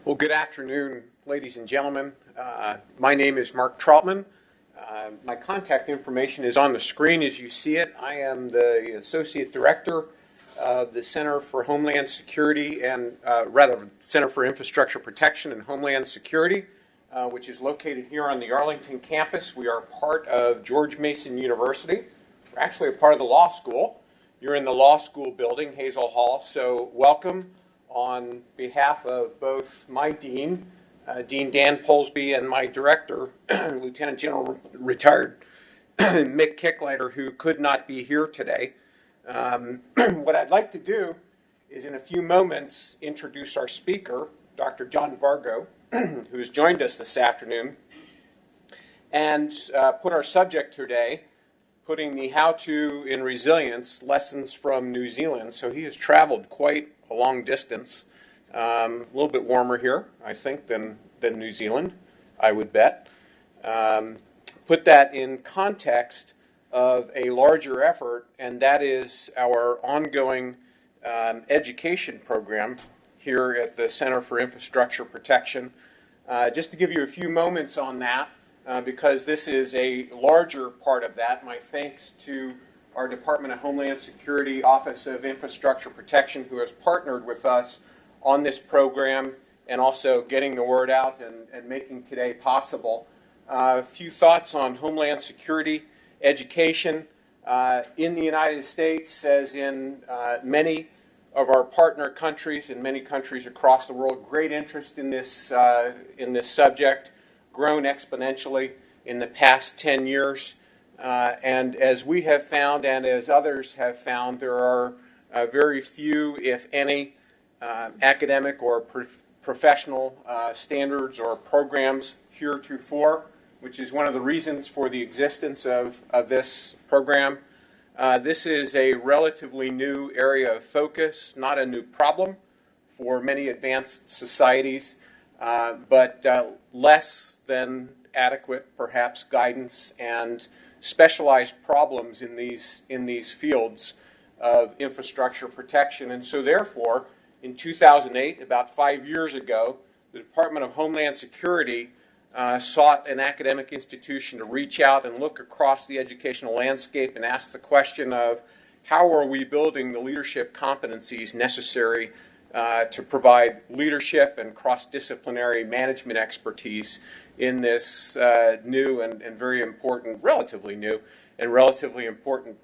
Well, good afternoon, ladies and gentlemen. My name is Mark Trautman. My contact information is on the screen as you see it. I am the Associate Director of the Center for Homeland Security Center for Infrastructure Protection and Homeland Security, which is located here on the Arlington campus. We are part of George Mason University. We're actually a part of the law school. You're in the law school building, Hazel Hall, so welcome. On behalf of both my dean, Dean Dan Polsby, and my director, Lieutenant General retired Mick Kicklighter, who could not be here today. What I'd like to do is in a few moments introduce our speaker, Dr. John Vargo, who has joined us this afternoon, and put our subject today, putting the how-to in resilience lessons from New Zealand. So he has traveled quite a long distance, a little bit warmer here, I think, than New Zealand, I would bet. Put that in context of a larger effort, and that is our ongoing education program here at the Center for Infrastructure Protection. Just to give you a few moments on that, because this is a larger part of that, my thanks to our Department of Homeland Security Office of Infrastructure Protection, who has partnered with us on this program and also getting the word out and making today possible. A few thoughts on Homeland Security education in the United States, as in many of our partner countries and many countries across the world. Great interest in this subject, grown exponentially in the past 10 years. And as we have found and as others have found, there are very few, if any, academic or professional standards or programs heretofore, which is one of the reasons for the existence of this program. This is a relatively new area of focus, not a new problem for many advanced societies, but less than adequate, perhaps, guidance and specialized problems in these fields of infrastructure protection. And so therefore, in 2008, about 5 years ago, the Department of Homeland Security sought an academic institution to reach out and look across the educational landscape and ask the question of how are we building the leadership competencies necessary to provide leadership and cross-disciplinary management expertise in this new and very important, relatively new and relatively important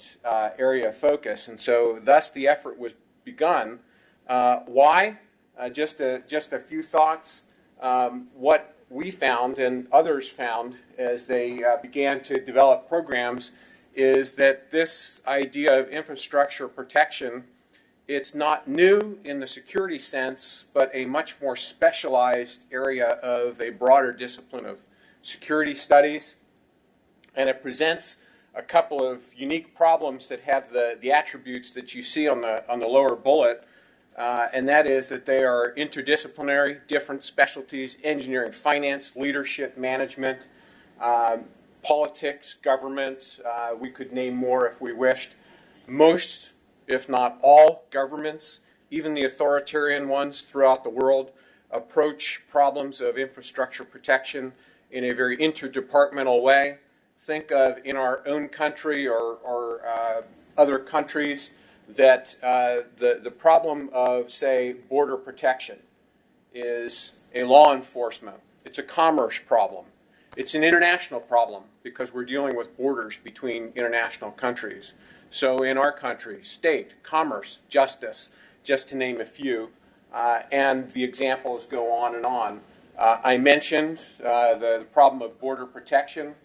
area of focus. And so thus the effort was begun. Why? Just a few thoughts. What we found and others found as they began to develop programs is that this idea of infrastructure protection, it's not new in the security sense, but a much more specialized area of a broader discipline of security studies. And it presents a couple of unique problems that have the attributes that you see on the lower bullet, and that is that they are interdisciplinary, different specialties: engineering, finance, leadership, management, politics, government. We could name more if we wished. Most, if not all, governments, even the authoritarian ones throughout the world, approach problems of infrastructure protection in a very interdepartmental way. Think of in our own country or other countries that the problem of, say, border protection is a law enforcement. It's a commerce problem. It's an international problem because we're dealing with borders between international countries. So in our country, state, commerce, justice, just to name a few, and the examples go on and on. I mentioned the problem of border protection.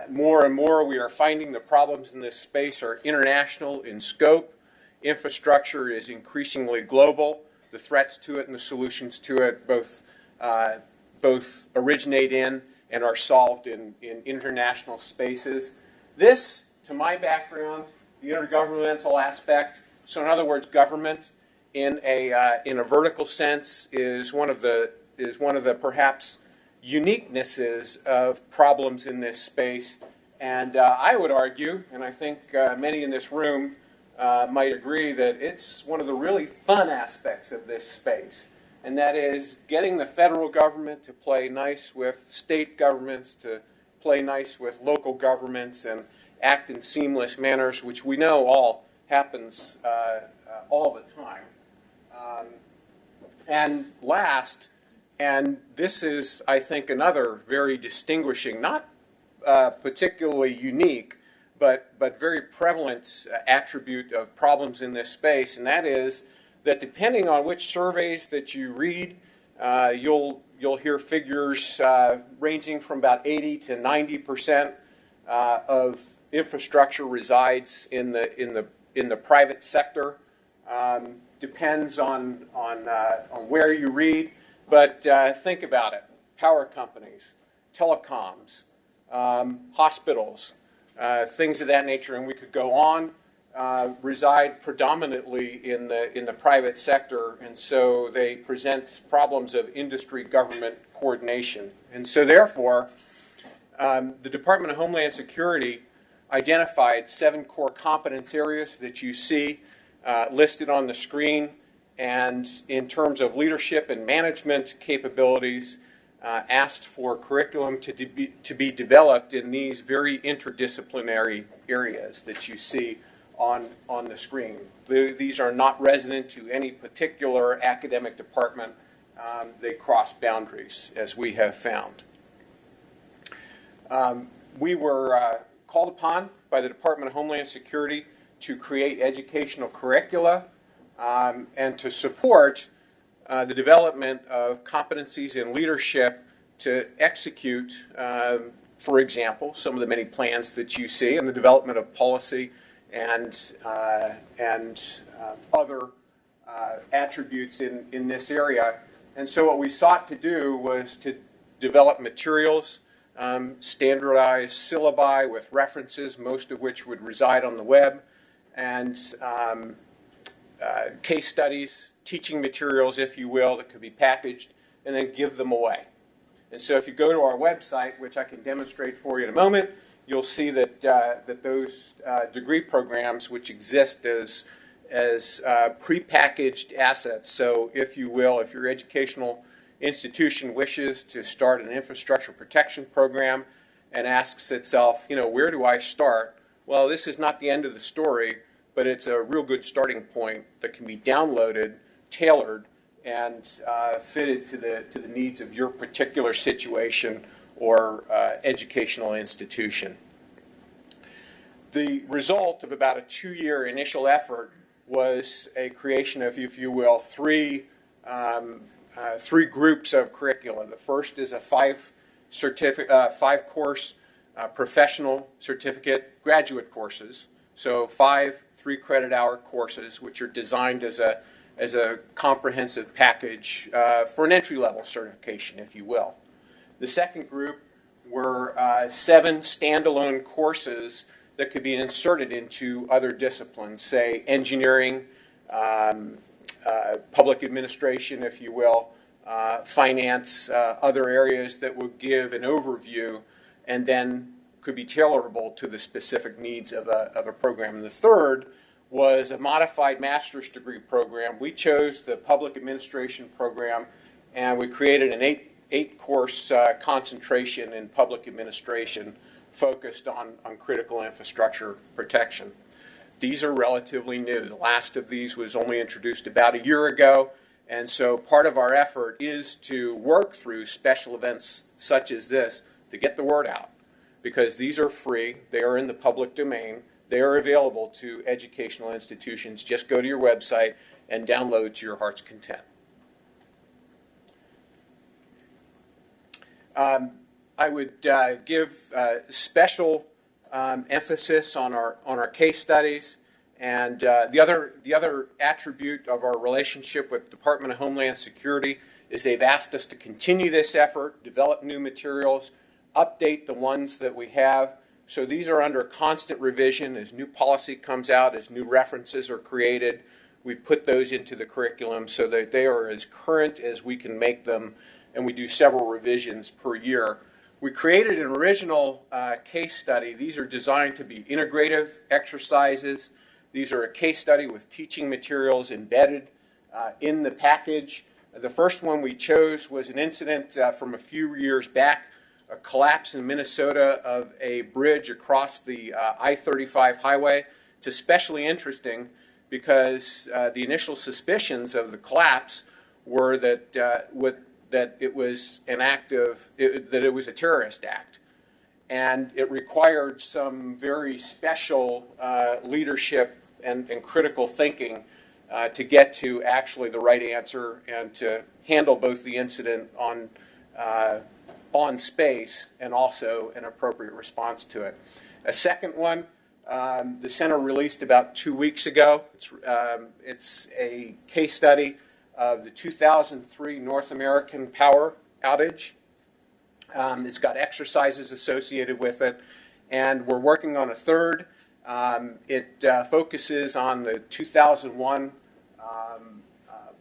More and more we are finding the problems in this space are international in scope. Infrastructure is increasingly global. The threats to it and the solutions to it both originate in and are solved in international spaces. This, to my background, the intergovernmental aspect. So, in other words, government in a vertical sense is one of the perhaps uniquenesses of problems in this space. And I would argue, and I think many in this room might agree, that it's one of the really fun aspects of this space. and that is getting the federal government to play nice with state governments, to play nice with local governments, and act in seamless manners, which we know all happens all the time. And last, and this is, I think, another very distinguishing, not particularly unique, but very prevalent attribute of problems in this space, and that is that depending on which surveys that you read, you'll hear figures ranging from about 80 to 90% of infrastructure resides in the private sector. Depends on where you read, but think about it: power companies, telecoms, hospitals, things of that nature, and we could go on. Reside predominantly in the private sector, and so they present problems of industry-government coordination. And so, therefore, the Department of Homeland Security identified 7 core competence areas that you see listed on the screen, and in terms of leadership and management capabilities, asked for curriculum to be developed in these very interdisciplinary areas that you see on the screen. These are not resident to any particular academic department. They cross boundaries, as we have found. We were called upon by the Department of Homeland Security to create educational curricula and to support the development of competencies in leadership to execute, for example, some of the many plans that you see, and the development of policy and other attributes in this area. And so what we sought to do was to develop materials, standardized syllabi with references, most of which would reside on the web, and case studies, teaching materials, if you will, that could be packaged, and then give them away. And so if you go to our website, which I can demonstrate for you in a moment, you'll see that those degree programs, which exist as prepackaged assets. So if you will, if your educational institution wishes to start an infrastructure protection program and asks itself, where do I start? Well, this is not the end of the story, but it's a real good starting point that can be downloaded, tailored, and fitted to the needs of your particular situation or educational institution. The result of about a 2-year initial effort was a creation of, if you will, three groups of curricula. The first is a 5-course professional certificate graduate courses. So 5 3-credit-hour courses, which are designed as a comprehensive package for an entry-level certification, if you will. The second group were 7 standalone courses that could be inserted into other disciplines, say engineering, public administration, if you will, finance, other areas that would give an overview and then could be tailorable to the specific needs of a program. And the third was a modified master's degree program. We chose the public administration program, and we created an 8-course concentration in public administration focused on critical infrastructure protection. These are relatively new. The last of these was only introduced about a year ago, and so part of our effort is to work through special events such as this to get the word out, because these are free, they are in the public domain, they are available to educational institutions. Just go to your website and download to your heart's content. I would give special emphasis on our case studies, and the other attribute of our relationship with the Department of Homeland Security is they've asked us to continue this effort, develop new materials, update the ones that we have. So these are under constant revision as new policy comes out, as new references are created. We put those into the curriculum so that they are as current as we can make them, and we do several revisions per year. We created an original case study. These are designed to be integrative exercises. These are a case study with teaching materials embedded in the package. The first one we chose was an incident from a few years back, a collapse in Minnesota of a bridge across the I-35 highway. It's especially interesting because the initial suspicions of the collapse were that it was that it was a terrorist act, and it required some very special leadership and critical thinking to get to actually the right answer and to handle both the incident on space and also an appropriate response to it. A second one, the center released about 2 weeks ago. It's a case study of the 2003 North American power outage. It's got exercises associated with it, and we're working on a third. It focuses on the 2001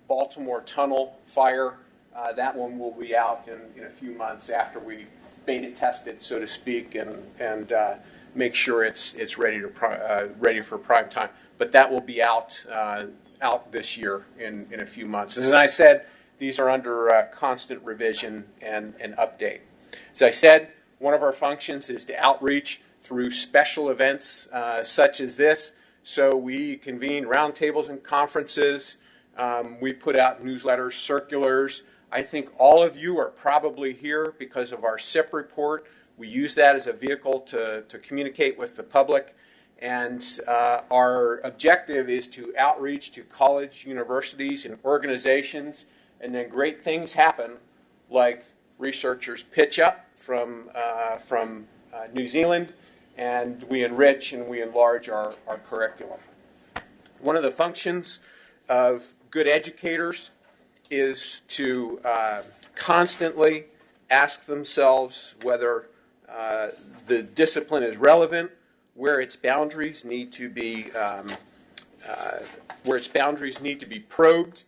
Baltimore tunnel fire. That one will be out in a few months after we beta test it, so to speak, and make sure it's ready for prime time. But that will be out this year in a few months. As I said, these are under constant revision and update. As I said, one of our functions is to outreach through special events such as this. So we convene roundtables and conferences. We put out newsletters, circulars. I think all of you are probably here because of our SIP report. We use that as a vehicle to communicate with the public. And our objective is to outreach to college, universities, and organizations. And then great things happen, like researchers pitch up from New Zealand, and we enrich and we enlarge our curriculum. One of the functions of good educators is to constantly ask themselves whether the discipline is relevant, where its boundaries need to be probed,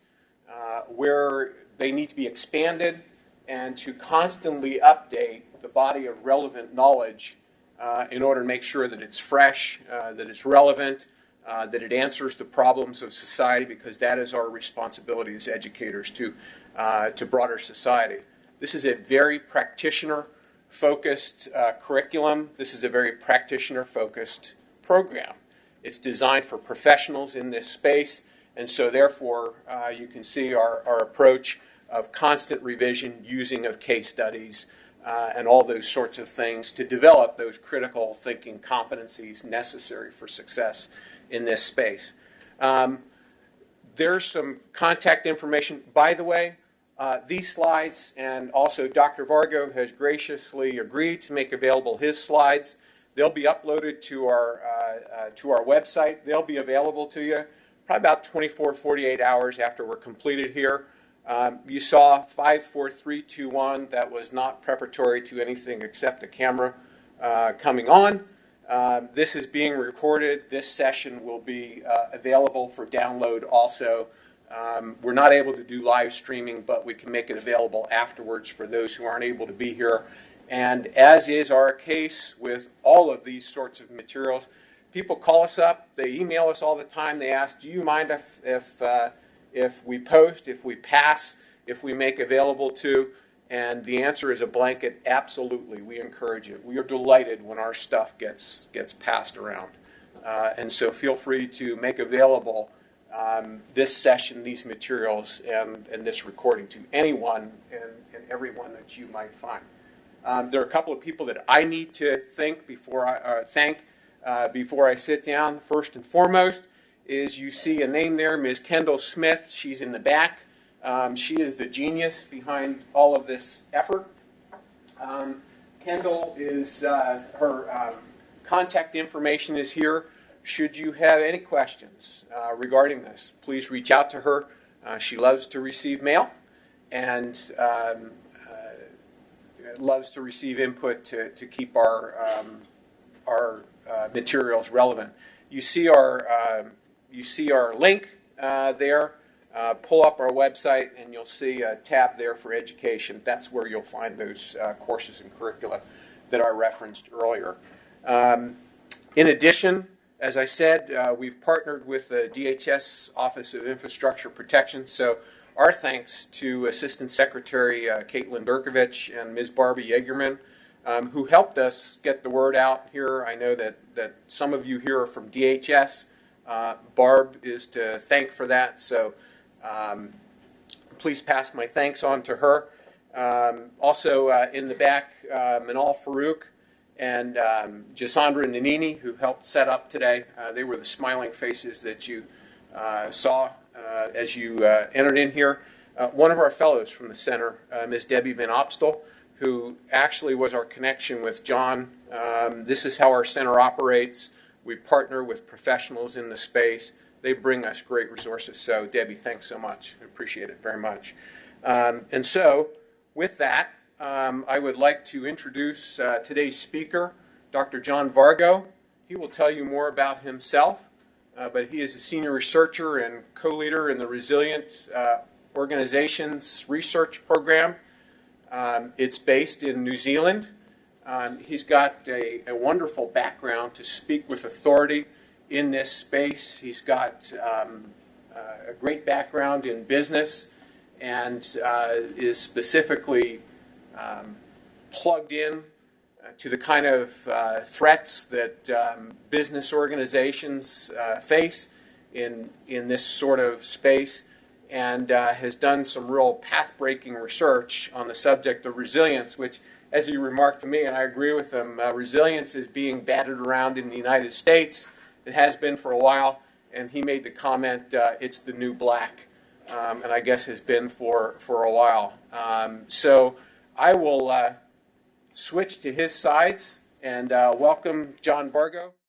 where they need to be expanded, and to constantly update the body of relevant knowledge in order to make sure that it's fresh, that it's relevant, that it answers the problems of society, because that is our responsibility as educators to broader society. This is a very practitioner-focused curriculum. This is a very practitioner-focused program. It's designed for professionals in this space, and so therefore you can see our approach of constant revision, using of case studies, and all those sorts of things to develop those critical thinking competencies necessary for success in this space. There's some contact information. By the way, these slides, and also Dr. Vargo has graciously agreed to make available his slides. They'll be uploaded to our website. They'll be available to you probably about 24, 48 hours after we're completed here. You saw 5, 4, 3, 2, 1. That was not preparatory to anything except a camera coming on. This is being recorded. This session will be available for download also. We're not able to do live streaming, but we can make it available afterwards for those who aren't able to be here. And as is our case with all of these sorts of materials, people call us up, they email us all the time, they ask, do you mind if we post, if we pass, if we make available to? And the answer is a blanket, absolutely. We encourage it. We are delighted when our stuff gets passed around. And so feel free to make available this session, these materials, and this recording to anyone and everyone that you might find. There are a couple of people that I need to thank before I sit down. First and foremost is you see a name there, Ms. Kendall Smith. She's in the back. She is the genius behind all of this effort. Kendall is, her contact information is here. Should you have any questions regarding this, please reach out to her. She loves to receive mail and loves to receive input to keep our materials relevant. You see our link there. Pull up our website and you'll see a tab there for education. That's where you'll find those courses and curricula that I referenced earlier. In addition, as I said, we've partnered with the DHS Office of Infrastructure Protection, so our thanks to Assistant Secretary Caitlin Durkovich and Ms. Barbie Yeagerman, who helped us get the word out here. I know that some of you here are from DHS. Barb is to thank for that, so please pass my thanks on to her. Also in the back, Manal Farouk and Jasandra Nanini, who helped set up today. They were the smiling faces that you saw as you entered in here. One of our fellows from the center, Ms. Debbie Van Opstel, who actually was our connection with John. This is how our center operates. We partner with professionals in the space. They bring us great resources. So, Debbie, thanks so much. I appreciate it very much. And so, with that, I would like to introduce today's speaker, Dr. John Vargo. He will tell you more about himself, but he is a senior researcher and co-leader in the Resilient Organizations Research Program. It's based in New Zealand. He's got a wonderful background to speak with authority in this space. He's got a great background in business and is specifically plugged in to the kind of threats that business organizations face in this sort of space, and has done some real path-breaking research on the subject of resilience, which, as he remarked to me, and I agree with him, resilience is being battered around in the United States. It has been for a while, and he made the comment, it's the new black, and I guess has been for a while. So I will switch to his sides and welcome John Vargo.